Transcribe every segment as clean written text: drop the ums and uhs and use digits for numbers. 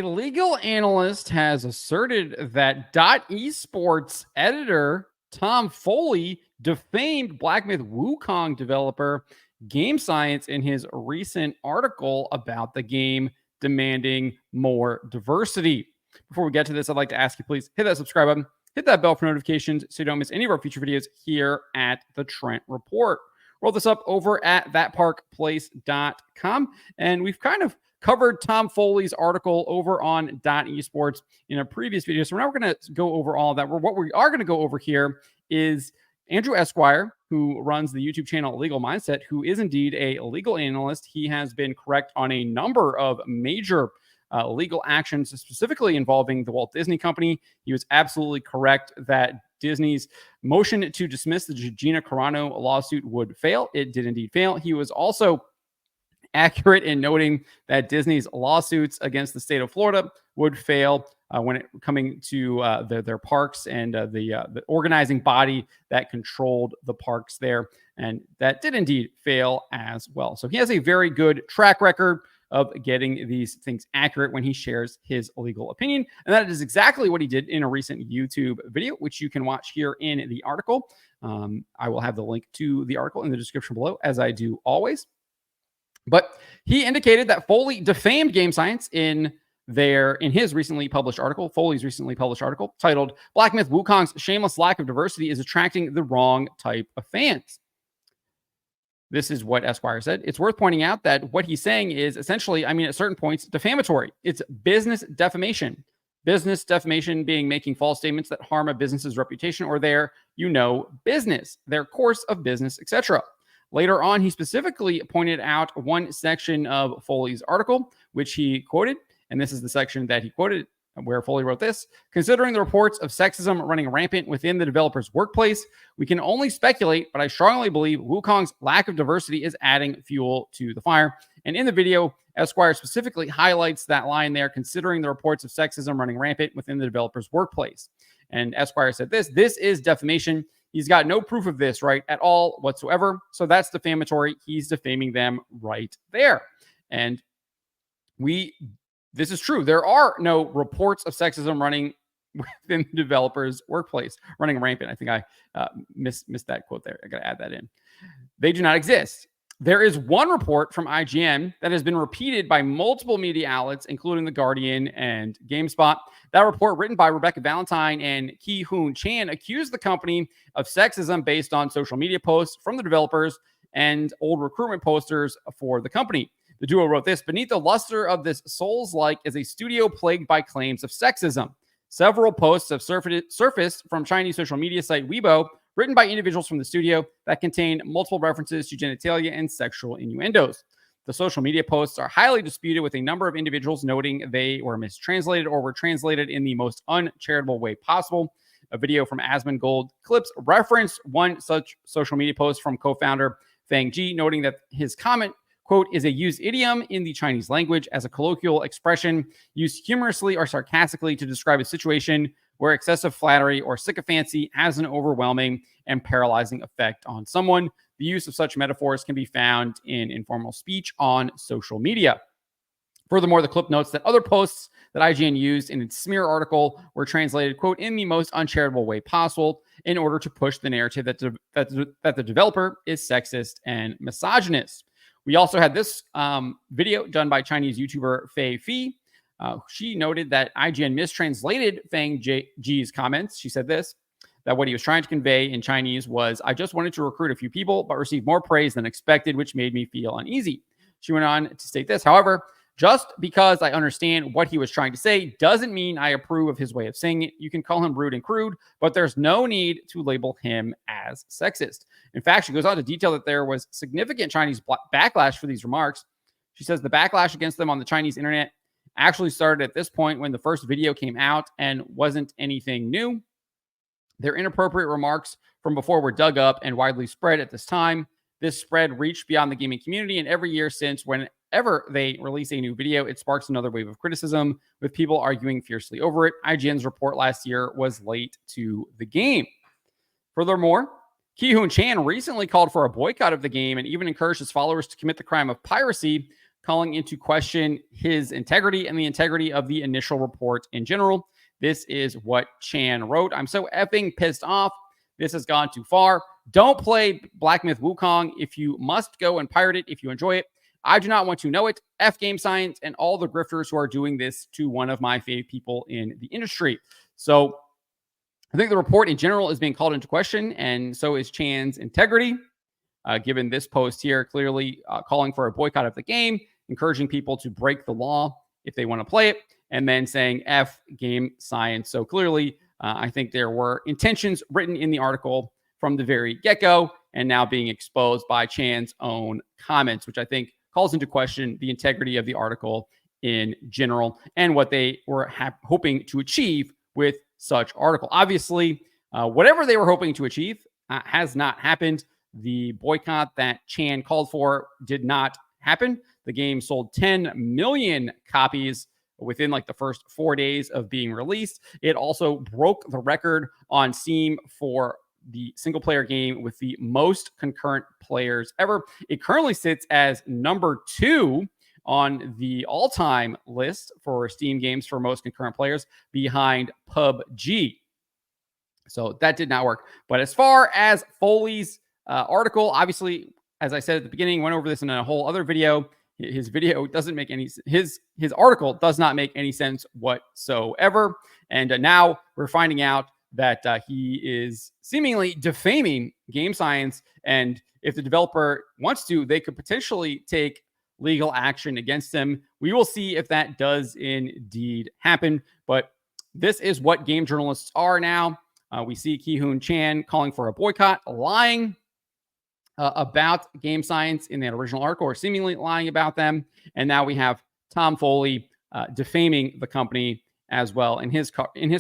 A legal analyst has asserted that Esports editor Tom Foley defamed Black Myth Wukong developer Game Science in his recent article about the game, demanding more diversity. Before we get to this, I'd like to ask you, please hit that subscribe button, hit that bell for notifications so you don't miss any of our future videos here at the Trent Report. Roll this up over at thatparkplace.com, and we've kind of covered Tom Foley's article over on Esports in a previous video. So we're not going to go over all of that. What we are going to go over here is Andrew Esquire, who runs the YouTube channel Legal Mindset, who is indeed a legal analyst. He has been correct on a number of major legal actions, specifically involving the Walt Disney Company. He was absolutely correct that Disney's motion to dismiss the Gina Carano lawsuit would fail. It did indeed fail. He was also accurate in noting that Disney's lawsuits against the state of Florida would fail when it coming to their parks and the organizing body that controlled the parks there. And that did indeed fail as well. So he has a very good track record of getting these things accurate when he shares his legal opinion. And that is exactly what he did in a recent YouTube video, which you can watch here in the article. I will have the link to the article in the description below, as I do always. But he indicated that Foley defamed Game Science in his recently published article, Foley's recently published article, titled Black Myth Wukong's Shameless Lack of Diversity is Attracting the Wrong Type of Fans. This is what Esquire said. It's worth pointing out that what he's saying is essentially, at certain points, defamatory. It's business defamation. Business defamation being making false statements that harm a business's reputation or their, business, their course of business, etc. Later on, he specifically pointed out one section of Foley's article, which he quoted, and this is the section that he quoted, where Foley wrote this: considering the reports of sexism running rampant within the developer's workplace, we can only speculate, but I strongly believe Wukong's lack of diversity is adding fuel to the fire. And in the video, Esquire specifically highlights that line there, considering the reports of sexism running rampant within the developer's workplace. And Esquire said this is defamation. He's got no proof of this, right, at all whatsoever. So that's defamatory. He's defaming them right there. And this is true. There are no reports of sexism running within the developer's workplace, running rampant. I think I missed that quote there. I got to add that in. They do not exist. There is one report from IGN that has been repeated by multiple media outlets, including The Guardian and GameSpot. That report, written by Rebecca Valentine and Ki-Hoon Chan, accused the company of sexism based on social media posts from the developers and old recruitment posters for the company. The duo wrote this: beneath the luster of this Souls-like is a studio plagued by claims of sexism. Several posts have surfaced from Chinese social media site Weibo, written by individuals from the studio, that contain multiple references to genitalia and sexual innuendos. The social media posts are highly disputed, with a number of individuals noting they were mistranslated or were translated in the most uncharitable way possible. A video from Asmongold Clips referenced one such social media post from co-founder Fang Ji, noting that his comment, quote, is a used idiom in the Chinese language as a colloquial expression used humorously or sarcastically to describe a situation where excessive flattery or sycophancy has an overwhelming and paralyzing effect on someone. The use of such metaphors can be found in informal speech on social media. Furthermore, the clip notes that other posts that IGN used in its smear article were translated, quote, in the most uncharitable way possible in order to push the narrative that the developer is sexist and misogynist. We also had this video done by Chinese YouTuber Fei Fi. She noted that IGN mistranslated Fang Ji's comments. She said this, that what he was trying to convey in Chinese was, I just wanted to recruit a few people, but received more praise than expected, which made me feel uneasy. She went on to state this: however, just because I understand what he was trying to say doesn't mean I approve of his way of saying it. You can call him rude and crude, but there's no need to label him as sexist. In fact, she goes on to detail that there was significant Chinese backlash for these remarks. She says the backlash against them on the Chinese internet actually started at this point when the first video came out and wasn't anything new. Their inappropriate remarks from before were dug up and widely spread at this time. This spread reached beyond the gaming community, and every year since, whenever they release a new video, it sparks another wave of criticism, with people arguing fiercely over it. IGN's report last year was late to the game. Furthermore, Ki-Hoon Chan recently called for a boycott of the game and even encouraged his followers to commit the crime of piracy calling into question his integrity and the integrity of the initial report in general. This is what Chan wrote. I'm so effing pissed off. This has gone too far. Don't play Black Myth Wukong. If you must, go and pirate it if you enjoy it. I do not want to know it. F Game Science and all the grifters who are doing this to one of my favorite people in the industry. So I think the report in general is being called into question, and so is Chan's integrity. Given this post here, clearly calling for a boycott of the game, encouraging people to break the law if they want to play it, and then saying F Game Science. So clearly, I think there were intentions written in the article from the very get-go and now being exposed by Chan's own comments, which I think calls into question the integrity of the article in general and what they were hoping to achieve with such article. Obviously, whatever they were hoping to achieve has not happened. The boycott that Chan called for did not happen. The game sold 10 million copies within like the first 4 days of being released. It also broke the record on Steam for the single player game with the most concurrent players ever. It currently sits as number 2 on the all-time list for Steam games for most concurrent players, behind PUBG. So that did not work. But as far as Foley's article, obviously, as I said at the beginning, went over this in a whole other video. His video doesn't make any, his article does not make any sense whatsoever. And now we're finding out that he is seemingly defaming Game Science. And if the developer wants to, they could potentially take legal action against him. We will see if that does indeed happen. But this is what game journalists are now. We see Ki-Hoon Chan calling for a boycott, lying about Game Science in that original article, or seemingly lying about them. And now we have Tom Foley defaming the company as well in his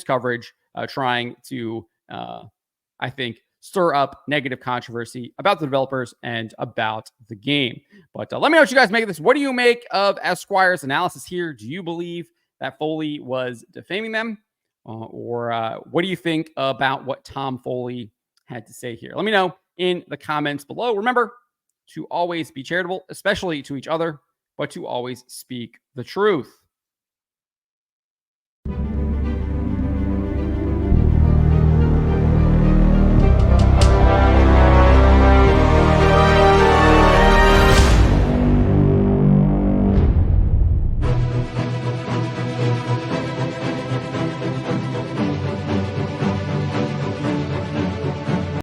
coverage, trying to, I think, stir up negative controversy about the developers and about the game. But let me know what you guys make of this. What do you make of Esquire's analysis here? Do you believe that Foley was defaming them? Or what do you think about what Tom Foley had to say here? Let me know in the comments below. Remember to always be charitable, especially to each other, but to always speak the truth.